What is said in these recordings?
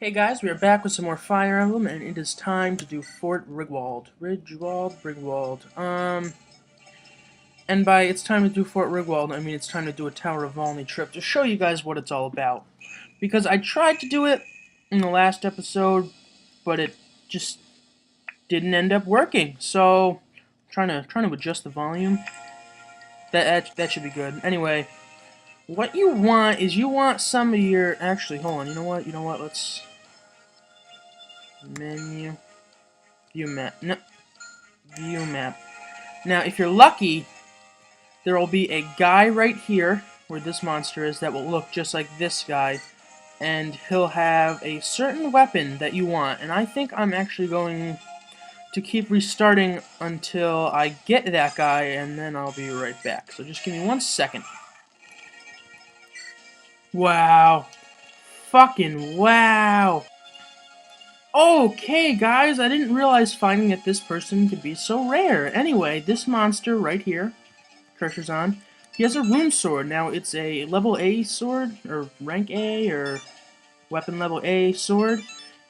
Hey guys, we are back with some more Fire Emblem, and it is time to do Fort Rigwald. Rigwald. And by it's time to do Fort Rigwald, I mean it's time to do a Tower of Valni trip to show you guys what it's all about. Because I tried to do it in the last episode, but it just didn't end up working. So, trying to adjust the volume. That should be good. Anyway, what you want is you want some of your actually hold on. You know what? Let's menu. View map. No. View map. Now, if you're lucky, there will be a guy right here, where this monster is, that will look just like this guy. And he'll have a certain weapon that you want. And I think I'm actually going to keep restarting until I get that guy, and then I'll be right back. So just give me 1 second. Wow. Fucking wow. Okay, guys, I didn't realize finding that this person could be so rare. Anyway, this monster right here, cursor's on, he has a rune sword. Now, it's a level A sword, or rank A, or weapon level A sword,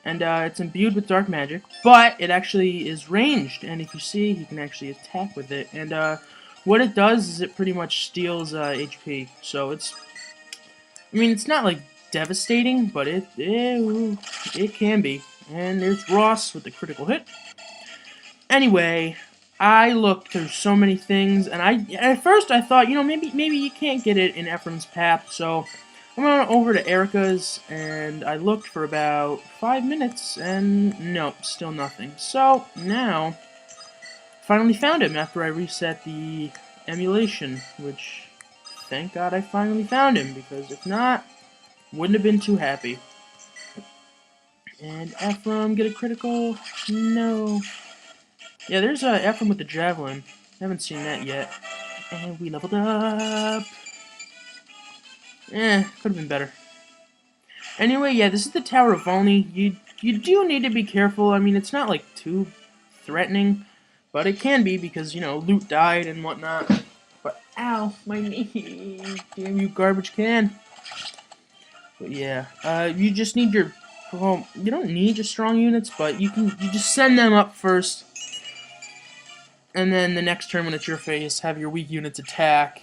and it's imbued with dark magic, but it actually is ranged, and if you see, he can actually attack with it, and what it does is it pretty much steals HP, so I mean, it's not like devastating, but it can be. And there's Ross with the critical hit. Anyway, I looked through so many things, and at first I thought, you know, maybe you can't get it in Ephraim's path, so I went over to Erica's, and I looked for about 5 minutes, and nope, still nothing. So, now, finally found him after I reset the emulation, which, thank God I finally found him, because if not, wouldn't have been too happy. And Ephraim, get a critical? No. Yeah, there's Ephraim with the javelin. Haven't seen that yet. And we leveled up. Could have been better. Anyway, yeah, this is the Tower of Valni. You do need to be careful. I mean, it's not like too threatening, but it can be because, you know, loot died and whatnot. But ow, my knee! Damn you, garbage can! But yeah, you just need your. Well, you don't need your strong units, but you just send them up first, and then the next turn when it's your phase, have your weak units attack,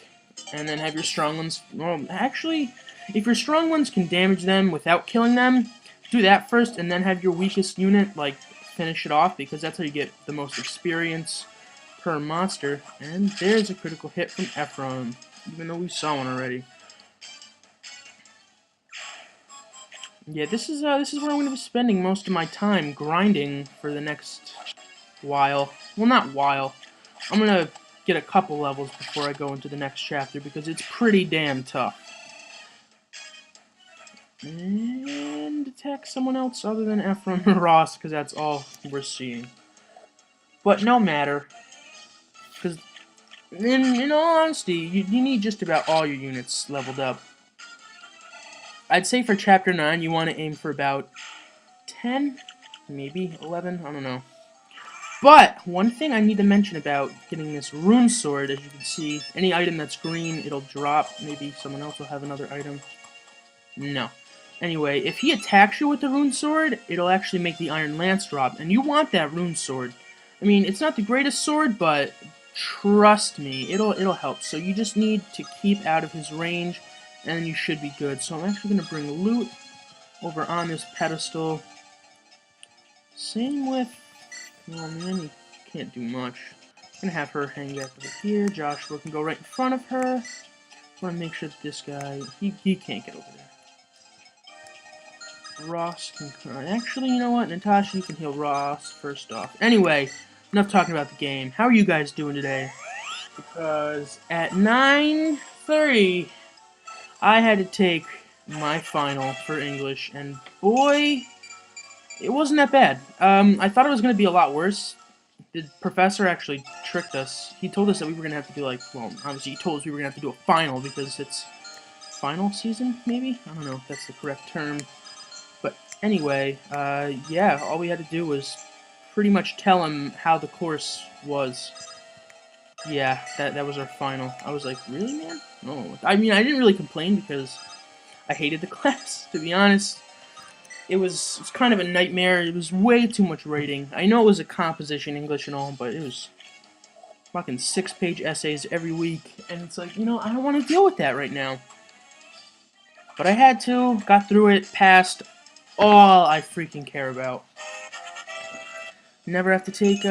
and then have your strong ones. Well, actually, if your strong ones can damage them without killing them, do that first, and then have your weakest unit like finish it off, because that's how you get the most experience per monster. And there's a critical hit from Ephraim, even though we saw one already. Yeah, this is where I'm going to be spending most of my time grinding for the next while. Well, not while. I'm going to get a couple levels before I go into the next chapter, because it's pretty damn tough. And attack someone else other than Ephraim and Ross, because that's all we're seeing. But no matter, because in all honesty, you need just about all your units leveled up. I'd say for Chapter 9, you want to aim for about 10, maybe 11, I don't know. But, one thing I need to mention about getting this rune sword, as you can see, any item that's green, it'll drop. Maybe someone else will have another item. No. Anyway, if he attacks you with the rune sword, it'll actually make the iron lance drop, and you want that rune sword. I mean, it's not the greatest sword, but trust me, it'll help. So you just need to keep out of his range, and then you should be good. So I'm actually going to bring loot over on this pedestal. Same with... Oh man, you can't do much. I'm going to have her hang back over here. Joshua can go right in front of her. I want to make sure that this guy... He can't get over there. Ross can... Actually, you know what? Natasha, you can heal Ross first off. Anyway, enough talking about the game. How are you guys doing today? Because at 9:30... I had to take my final for English, and boy, it wasn't that bad. I thought it was going to be a lot worse. The professor actually tricked us. He told us that we were going to have to do, like, well, obviously he told us we were going to have to do a final, because it's final season, maybe? I don't know if that's the correct term. But anyway, yeah, all we had to do was pretty much tell him how the course was. Yeah, that was our final. I was like, really, man? No. I mean, I didn't really complain because I hated the class, to be honest. it was kind of a nightmare. It was way too much writing. I know it was a composition English and all, but it was fucking 6-page essays every week, and it's like, you know, I don't want to deal with that right now. But I had to, got through it, passed all I freaking care about. Never have to take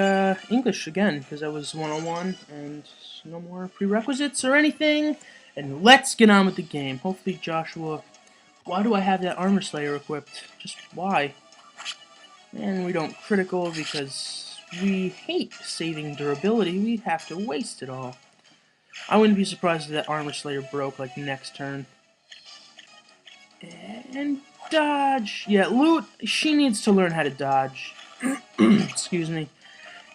English again, because I was 101, and no more prerequisites or anything. And let's get on with the game. Hopefully Joshua... Why do I have that Armor Slayer equipped? Just why? And we don't critical because we hate saving durability. We have to waste it all. I wouldn't be surprised if that Armor Slayer broke like next turn. And dodge. Yeah, loot. She needs to learn how to dodge. Excuse me.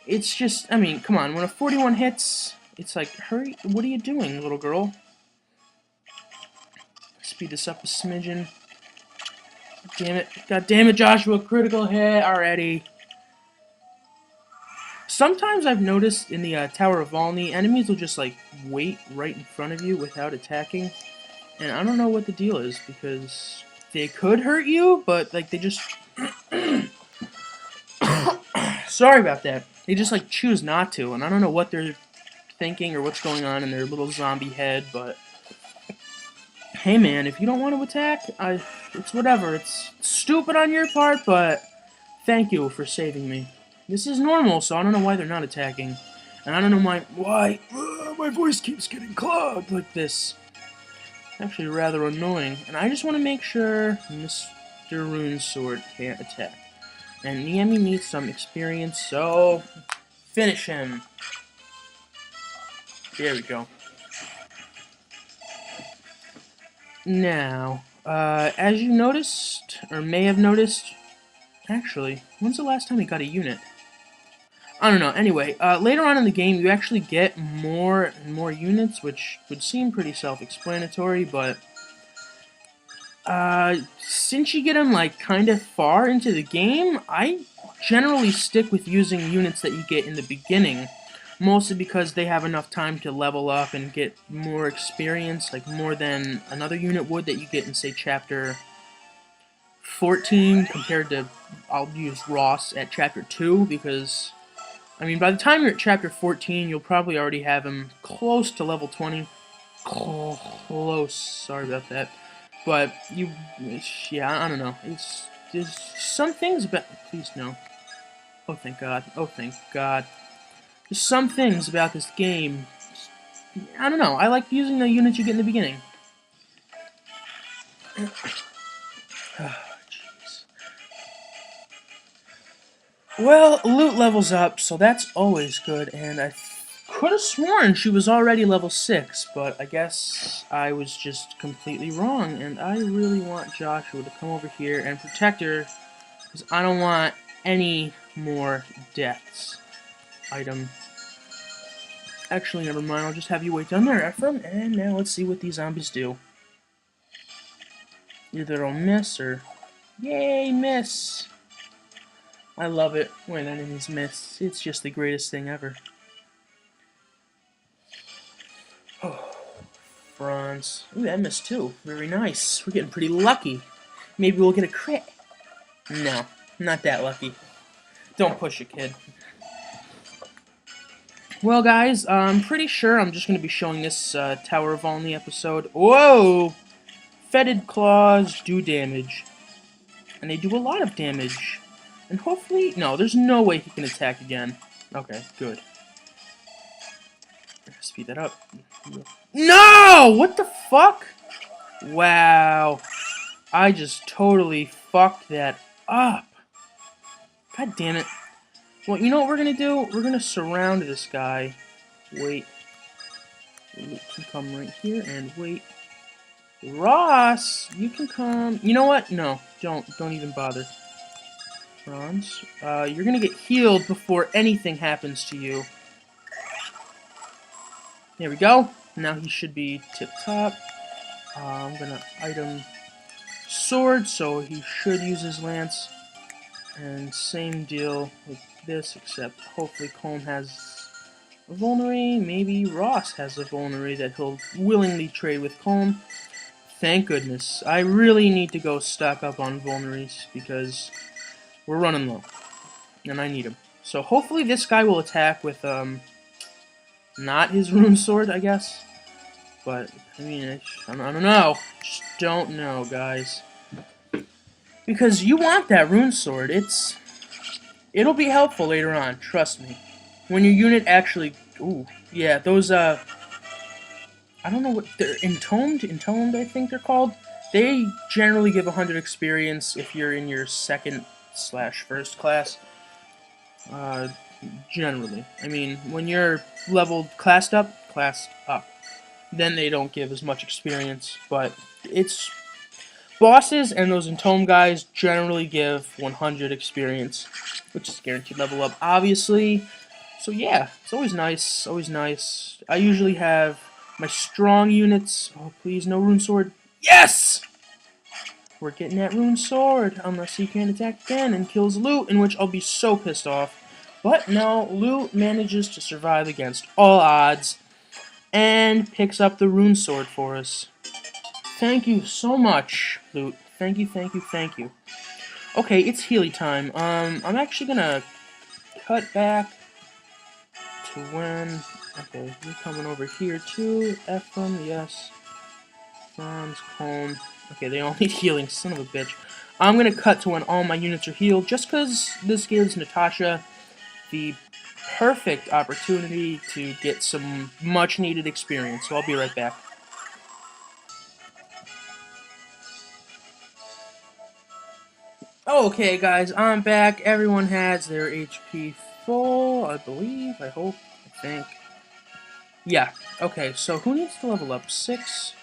It's just, I mean, come on. When a 41 hits, it's like, hurry. What are you doing, little girl? Speed this up a smidgen. Damn it. God damn it, Joshua. Critical hit already. Sometimes I've noticed in the Tower of Valni, enemies will just, like, wait right in front of you without attacking. And I don't know what the deal is, because they could hurt you, but, like, they just... Sorry about that. They just, like, choose not to, and I don't know what they're thinking or what's going on in their little zombie head, but... Hey, man, if you don't want to attack, it's whatever. It's stupid on your part, but thank you for saving me. This is normal, so I don't know why they're not attacking. And I don't know why my voice keeps getting clogged like this. It's actually rather annoying. And I just want to make sure Mr. Rune's sword can't attack. And Niemi needs some experience, so finish him. There we go. Now, as you noticed, or may have noticed, actually, when's the last time you got a unit? I don't know. Anyway, later on in the game, you actually get more and more units, which would seem pretty self-explanatory, but since you get them, like, kind of far into the game, I generally stick with using units that you get in the beginning, mostly because they have enough time to level up and get more experience, like more than another unit would that you get in, say, Chapter 14, compared to, I'll use Ross at Chapter 2, because... I mean, by the time you're at Chapter 14, you'll probably already have him close to level 20. Close. Sorry about that. But, yeah, I don't know. There's some things about... Please, no. Oh, thank God. Oh, thank God. There's some things about this game... I don't know. I like using the units you get in the beginning. Well, loot levels up, so that's always good, and I could have sworn she was already level 6, but I guess I was just completely wrong, and I really want Joshua to come over here and protect her, because I don't want any more deaths. Item. Actually, never mind, I'll just have you wait down there, Ephraim, and now let's see what these zombies do. Either they'll miss, or... Yay, miss! I love it when enemies miss. It's just the greatest thing ever. Oh, bronze. Ooh, that missed too. Very nice. We're getting pretty lucky. Maybe we'll get a crit. No, not that lucky. Don't push it, kid. Well, guys, I'm pretty sure I'm just going to be showing this Tower of Valni episode. Whoa! Fetid claws do damage. And they do a lot of damage. And hopefully... No, there's no way he can attack again. Okay, good. Speed that up. No! What the fuck? Wow. I just totally fucked that up. God damn it. Well, you know what we're gonna do? We're gonna surround this guy. Wait. You can come right here and wait. Ross! You can come... You know what? No, don't even bother. Bronze. You're gonna get healed before anything happens to you. There we go. Now he should be tip-top. I'm gonna item sword, so he should use his lance. And same deal with this, except hopefully Colm has a vulnerary. Maybe Ross has a vulnerary that he'll willingly trade with Colm. Thank goodness. I really need to go stock up on vulneries because we're running low, and I need them. So hopefully this guy will attack with not his rune sword, I guess. But I mean, I don't know. Just don't know, guys. Because you want that rune sword. It'll be helpful later on. Trust me. When your unit actually, ooh, yeah, those I don't know what they're entombed. I think they're called. They generally give 100 experience if you're in your second/first class. Uh, generally, I mean, when you're leveled, classed up, then they don't give as much experience. But it's bosses and those entombed guys generally give 100 experience, which is guaranteed level up, obviously. So yeah, it's always nice, always nice. I usually have my strong units. Oh, please, no rune sword. Yes! We're getting that rune sword, unless he can attack again and kills Loot, in which I'll be so pissed off. But no, Loot manages to survive against all odds, and picks up the rune sword for us. Thank you so much, Loot. Thank you, thank you, thank you. Okay, it's Healy time. I'm actually gonna cut back to when... Okay, you're coming over here too. Ephraim, yes. Franz, Colm. Okay, they all need healing, son of a bitch. I'm gonna cut to when all my units are healed, just because this gives Natasha the perfect opportunity to get some much-needed experience, so I'll be right back. Okay, guys, I'm back. Everyone has their HP full, I believe, I hope, I think. Yeah, okay, so who needs to level up? 6,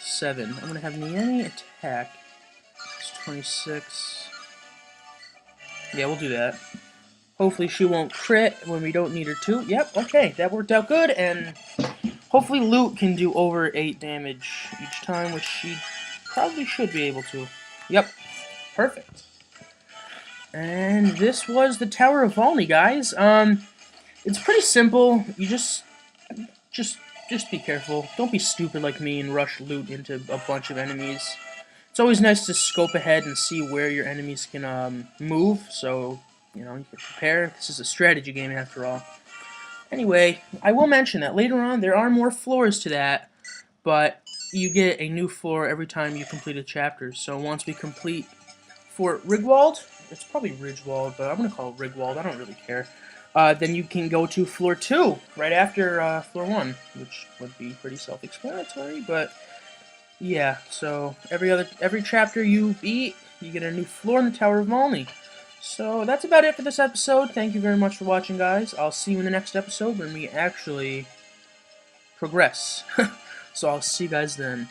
7. I'm gonna have Niemi attack. It's 26. Yeah, we'll do that. Hopefully she won't crit when we don't need her to. Yep, okay, that worked out good, and hopefully Loot can do over 8 damage each time, which she probably should be able to. Yep, perfect. And this was the Tower of Valni, guys. It's pretty simple. You just be careful. Don't be stupid like me and rush Loot into a bunch of enemies. It's always nice to scope ahead and see where your enemies can move, so you know you can prepare. This is a strategy game after all. Anyway, I will mention that later on there are more floors to that, but you get a new floor every time you complete a chapter. So once we complete Fort Rigwald, it's probably Ridgewald, but I'm going to call it Rigwald, I don't really care. Then you can go to Floor 2, right after Floor 1, which would be pretty self-explanatory, but yeah, so every chapter you beat, you get a new floor in the Tower of Valni. So that's about it for this episode. Thank you very much for watching, guys. I'll see you in the next episode when we actually progress. So I'll see you guys then.